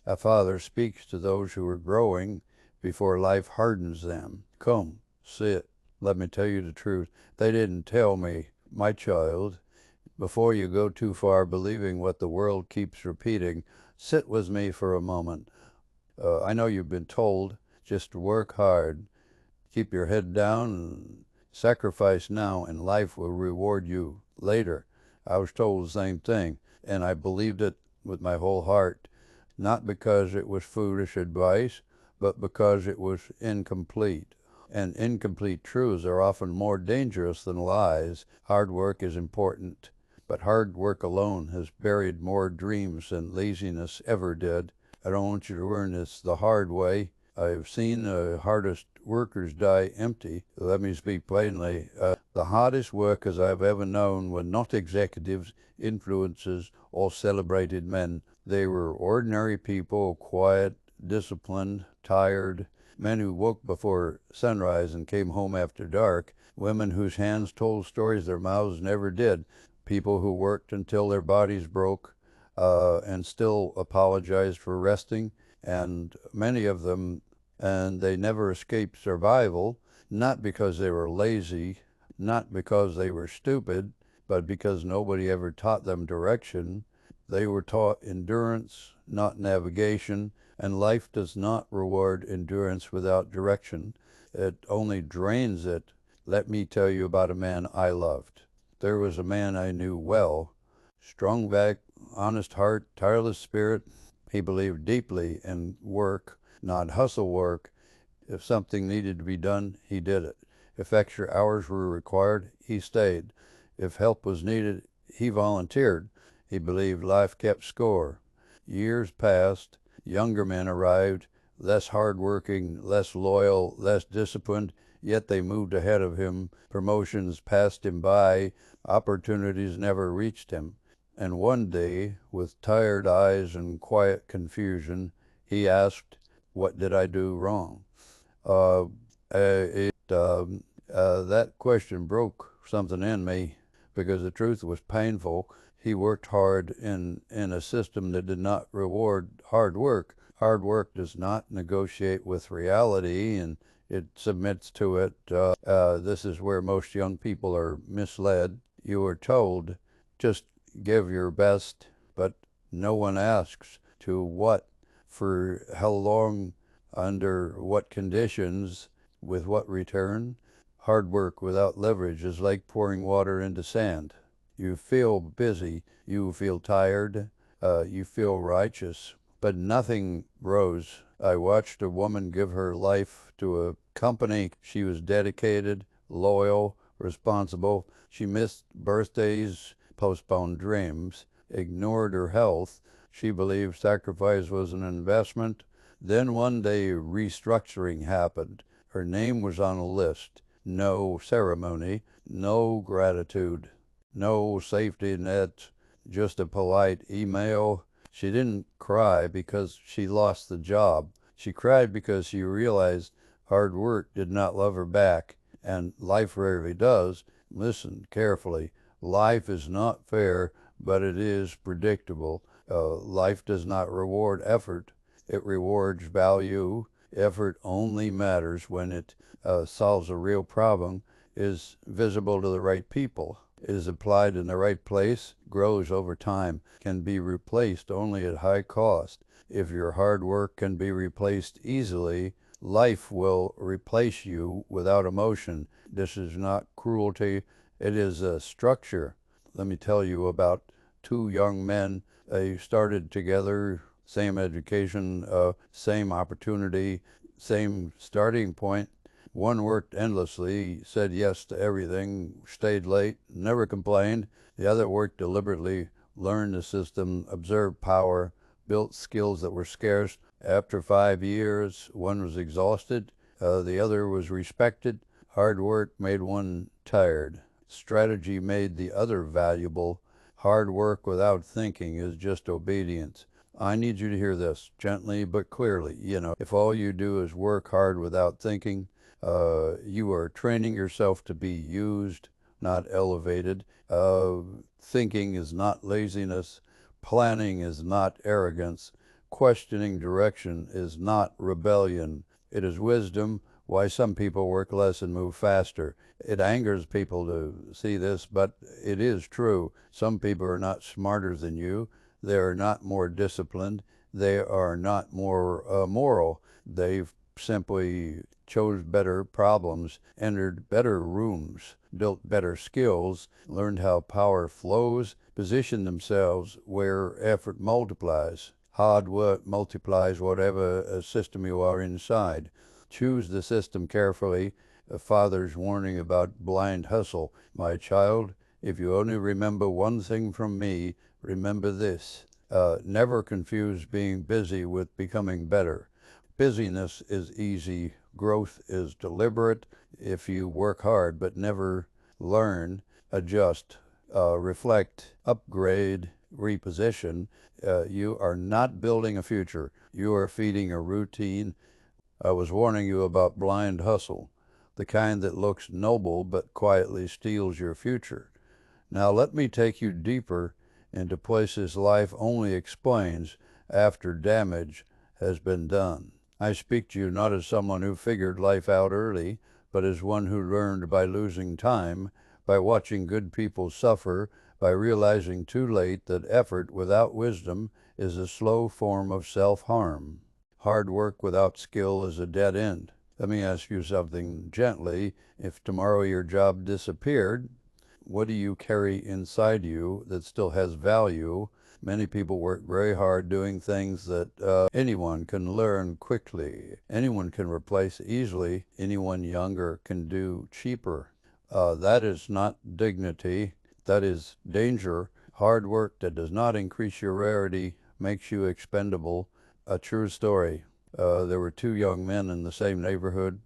A father speaks to those who are growing before life hardens them. Come, sit. Let me tell you the truth. They didn't tell me, my child. Before you go too far believing what the world keeps repeating, sit with me for a moment. I know you've been told just to work hard, keep your head down, and sacrifice now, and life will reward you later. I was told the same thing, and I believed it with my whole heart, not because it was foolish advice, but because it was incomplete. And incomplete truths are often more dangerous than lies. Hard work is important, but hard work alone has buried more dreams than laziness ever did. I don't want you to learn this the hard way. I've seen the hardest workers die empty. Let me speak plainly. The hardest workers I've ever known were not executives, influencers, or celebrated men. They were ordinary people, quiet, disciplined, tired, men who woke before sunrise and came home after dark, women whose hands told stories their mouths never did, people who worked until their bodies broke and still apologized for resting, and many of them, and they never escaped survival, not because they were lazy, not because they were stupid, but because nobody ever taught them direction. They were taught endurance, not navigation, and life does not reward endurance without direction. It only drains it. Let me tell you about a man I loved. There was a man I knew well, strong back, honest heart, tireless spirit. He believed deeply in work, not hustle work. If something needed to be done, he did it. If extra hours were required, he stayed. If help was needed, he volunteered. He believed life kept score. Years passed. Younger men arrived, less hard-working, less loyal, less disciplined, yet they moved ahead of him. Promotions passed him by. Opportunities never reached him. And one day, with tired eyes and quiet confusion, he asked, "What did I do wrong?" That question broke something in me because the truth was painful. He worked hard in a system that did not reward hard work. Hard work does not negotiate with reality, and it submits to it. This is where most young people are misled. You are told, just give your best, but no one asks to what, for how long, under what conditions, with what return. Hard work without leverage is like pouring water into sand. You feel busy, you feel tired, you feel righteous, but nothing rose. I watched a woman give her life to a company. She was dedicated, loyal, responsible. She missed birthdays, postponed dreams, ignored her health. She believed sacrifice was an investment. Then one day restructuring happened. Her name was on a list. No ceremony, no gratitude, no safety net, just a polite email. She didn't cry because she lost the job. She cried because she realized hard work did not love her back, and life rarely does. Listen carefully. Life is not fair, but it is predictable. Life does not reward effort. It rewards value. Effort only matters when it solves a real problem, is visible to the right people, is applied in the right place, grows over time, can be replaced only at high cost. If your hard work can be replaced easily, life will replace you without emotion. This is not cruelty, it is a structure. Let me tell you about two young men. They started together, same education, same opportunity, same starting point. One worked endlessly, said yes to everything, stayed late, never complained. The other worked deliberately, learned the system, observed power, built skills that were scarce. After 5 years, one was exhausted, the other was respected. Hard work made one tired. Strategy made the other valuable. Hard work without thinking is just obedience. I need you to hear this gently but clearly. If all you do is work hard without thinking, you are training yourself to be used, not elevated. Thinking is not laziness. Planning is not arrogance. questioning direction is not rebellion. It is wisdom. Why some people work less and move faster. It angers people to see this, but it is true. Some people are not smarter than you. They are not more disciplined. They are not more moral. They've simply chose better problems, entered better rooms, built better skills, learned how power flows, positioned themselves where effort multiplies. Hard work multiplies whatever system you are inside. Choose the system carefully. A father's warning about blind hustle. My child, if you only remember one thing from me, remember this. Never confuse being busy with becoming better. Busyness is easy. Growth is deliberate. If you work hard but never learn, adjust, reflect, upgrade, reposition, you are not building a future. You are feeding a routine. I was warning you about blind hustle, the kind that looks noble but quietly steals your future. Now let me take you deeper into places life only explains after damage has been done. I speak to you not as someone who figured life out early, but as one who learned by losing time, by watching good people suffer, by realizing too late that effort without wisdom is a slow form of self-harm. Hard work without skill is a dead end. Let me ask you something gently. If tomorrow your job disappeared, what do you carry inside you that still has value? Many people work very hard doing things that anyone can learn quickly. Anyone can replace easily. Anyone younger can do cheaper. That is not dignity. That is danger. Hard work that does not increase your rarity makes you expendable. A true story. There were two young men in the same neighborhood.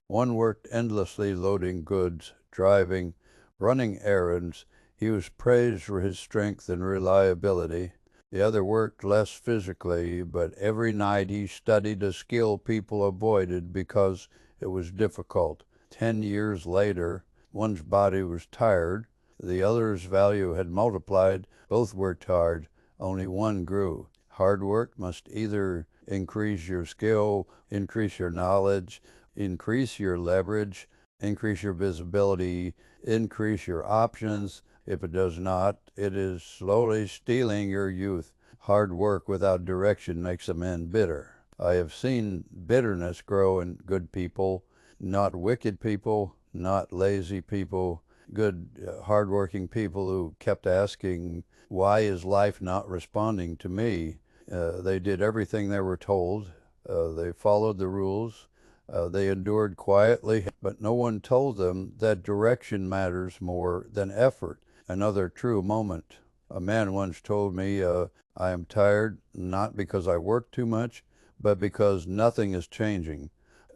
One worked endlessly loading goods, driving, running errands. He was praised for his strength and reliability. The other worked less physically, but every night he studied a skill people avoided because it was difficult. 10 years later, one's body was tired. The other's value had multiplied. Both worked hard. Only one grew. Hard work must either increase your skill, increase your knowledge, increase your leverage, increase your visibility, increase your options. If it does not, it is slowly stealing your youth. Hard work without direction makes a man bitter. I have seen bitterness grow in good people, not wicked people, not lazy people, good, hardworking people who kept asking, why is life not responding to me? They did everything they were told. They followed the rules. They endured quietly, but no one told them that direction matters more than effort. Another true moment. A man once told me, I am tired not because I work too much, but because nothing is changing.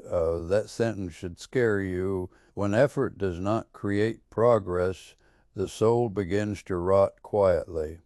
That sentence should scare you. When effort does not create progress, the soul begins to rot quietly.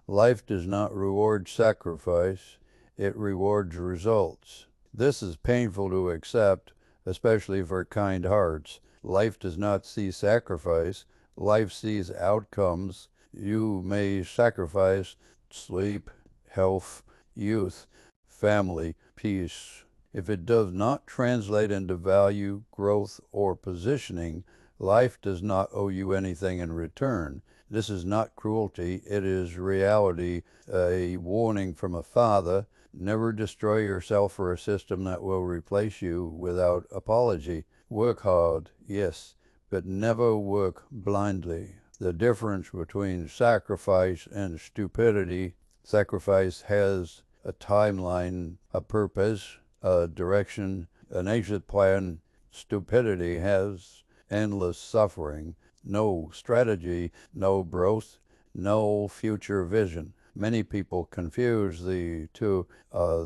Life does not reward sacrifice, it rewards results. This is painful to accept, especially for kind hearts. Life does not see sacrifice, life sees outcomes. You may sacrifice sleep, health, youth, family, peace. If it does not translate into value, growth, or positioning, life does not owe you anything in return. This is not cruelty, it is reality, a warning from a father. Never destroy yourself for a system that will replace you without apology. Work hard, yes, but never work blindly. The difference between sacrifice and stupidity: sacrifice has a timeline, a purpose, a direction, an exit plan. Stupidity has endless suffering, no strategy, no growth, no future vision. Many people confuse the two.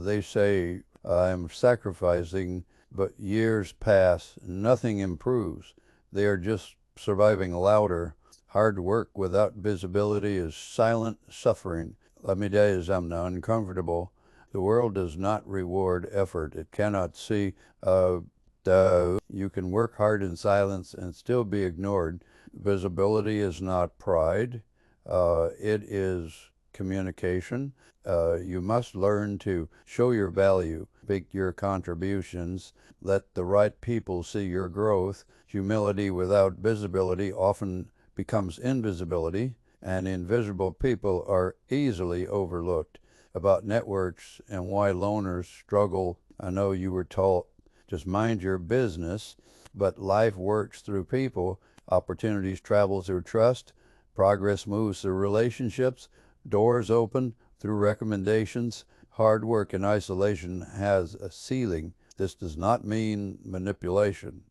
They say, I'm sacrificing, but years pass, nothing improves. They are just surviving louder. Hard work without visibility is silent suffering. Let me tell you something uncomfortable. The world does not reward effort. It cannot see. You can work hard in silence and still be ignored. Visibility is not pride. It is communication. You must learn to show your value, make your contributions, let the right people see your growth. Humility without visibility often becomes invisibility, and invisible people are easily overlooked. About networks and why loners struggle, I know you were taught just mind your business, but life works through people. Opportunities travel through trust. Progress moves through relationships. Doors open through recommendations. Hard work in isolation has a ceiling. This does not mean manipulation.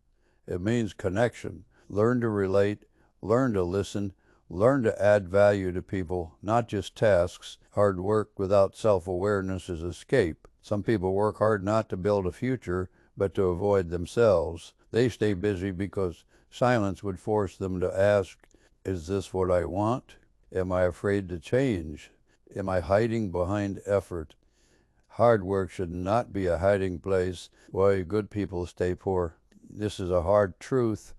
It means connection. Learn to relate, learn to listen, learn to add value to people, not just tasks. Hard work without self-awareness is escape. Some people work hard not to build a future, but to avoid themselves. They stay busy because silence would force them to ask, is this what I want? Am I afraid to change? Am I hiding behind effort? Hard work should not be a hiding place why good people stay poor. This is a hard truth.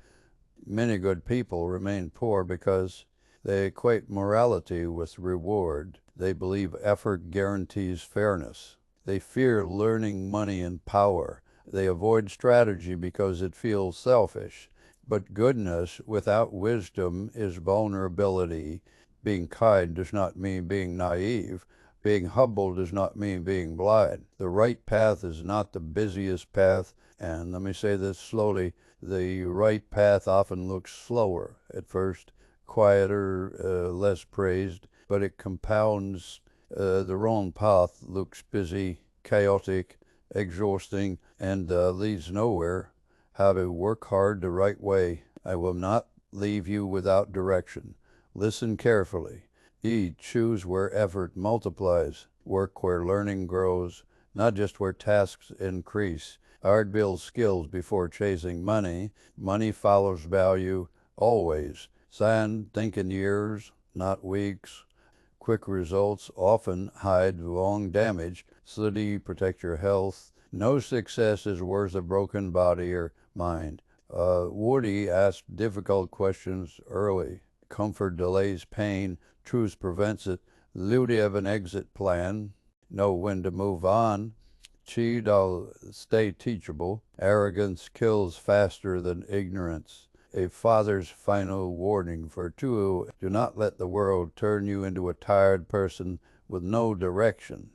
Many good people remain poor because they equate morality with reward. They believe effort guarantees fairness. They fear learning money and power. They avoid strategy because it feels selfish. But goodness without wisdom is vulnerability. Being kind does not mean being naive. Being humble does not mean being blind. The right path is not the busiest path, and let me say this slowly, the right path often looks slower at first, quieter, less praised, but it compounds. The wrong path looks busy, chaotic, exhausting, and leads nowhere. How to work hard the right way. I will not leave you without direction. Listen carefully. Choose where effort multiplies. Work where learning grows, not just where tasks increase. Art builds skills before chasing money. Money follows value always. Think in years, not weeks. Quick results often hide long damage. Study, protect your health. No success is worth a broken body or mind. Woody asked difficult questions early. Comfort delays pain. Truth prevents it. Do you have an exit plan? Know when to move on. Cheat, stay teachable. Arrogance kills faster than ignorance. A father's final warning for two: do not let the world turn you into a tired person with no direction.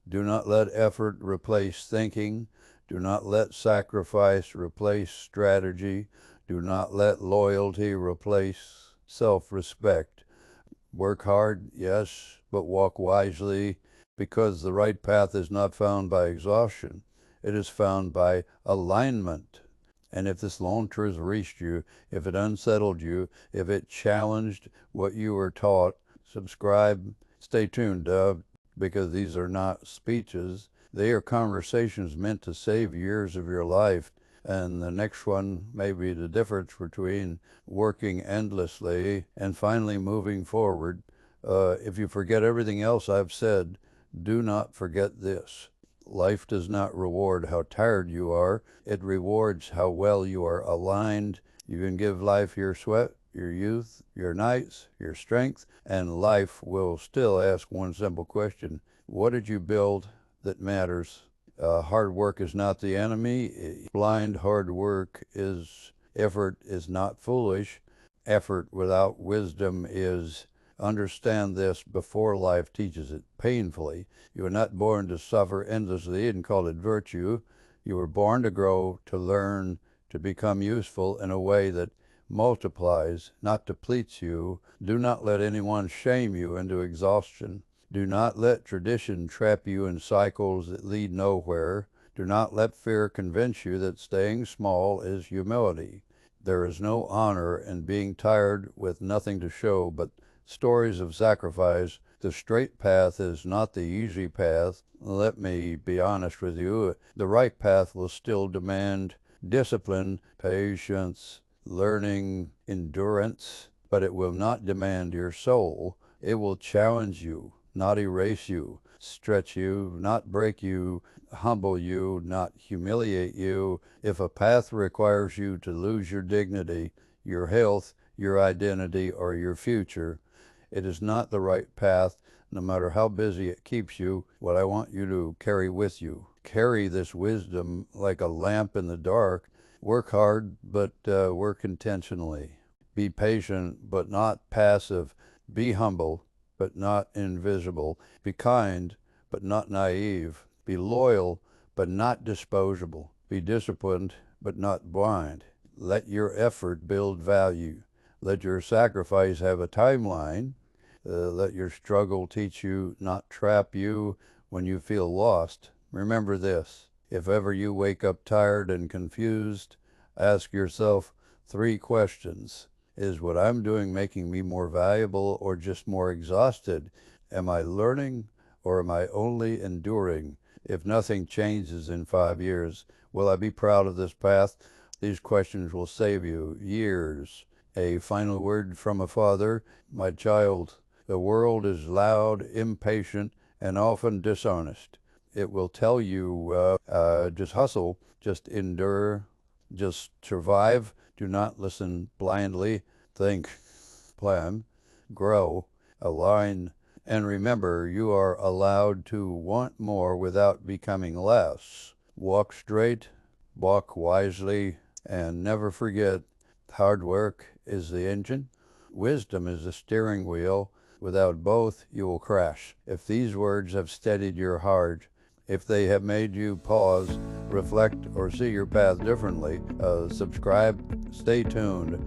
Do not let effort replace thinking. Do not let sacrifice replace strategy. Do not let loyalty replace self-respect. Work hard, yes, but walk wisely, because the right path is not found by exhaustion. It is found by alignment. And if this lone truth reached you, if it unsettled you, if it challenged what you were taught, subscribe. Stay tuned, because these are not speeches. They are conversations meant to save years of your life. And the next one may be the difference between working endlessly and finally moving forward. If you forget everything else I've said, do not forget this. Life does not reward how tired you are. It rewards how well you are aligned. You can give life your sweat, your youth, your nights, your strength, and life will still ask one simple question. What did you build that matters? Hard work is not the enemy. Blind hard work is effort is not foolish. Effort without wisdom is understand this before life teaches it painfully. You are not born to suffer endlessly and call it virtue. You were born to grow, to learn, to become useful in a way that multiplies, not depletes you. Do not let anyone shame you into exhaustion. Do not let tradition trap you in cycles that lead nowhere. Do not let fear convince you that staying small is humility. There is no honor in being tired with nothing to show but stories of sacrifice. The straight path is not the easy path. Let me be honest with you. The right path will still demand discipline, patience, learning, endurance, but it will not demand your soul. It will challenge you, not erase you, stretch you, not break you, humble you, not humiliate you. If a path requires you to lose your dignity, your health, your identity, or your future, it is not the right path. no matter how busy it keeps you, what I want you to carry with you. Carry this wisdom like a lamp in the dark. Work hard, but work intentionally. Be patient, but not passive. Be humble, but not invisible. Be kind, but not naive. Be loyal, but not disposable. Be disciplined, but not blind. Let your effort build value. Let your sacrifice have a timeline. Let your struggle teach you, not trap you when you feel lost. Remember this: if ever you wake up tired and confused, ask yourself 3 questions. Is what I'm doing making me more valuable or just more exhausted? Am I learning or am I only enduring? If nothing changes in 5 years, will I be proud of this path? These questions will save you years. A final word from a father: my child, the world is loud, impatient, and often dishonest. It will tell you, just hustle, just endure, just survive. Do not listen blindly. Think, plan, grow, align, and remember you are allowed to want more without becoming less. Walk straight, walk wisely, and never forget, hard work is the engine, wisdom is the steering wheel. Without both, you will crash. If these words have steadied your heart, if they have made you pause, reflect, or see your path differently, subscribe, stay tuned.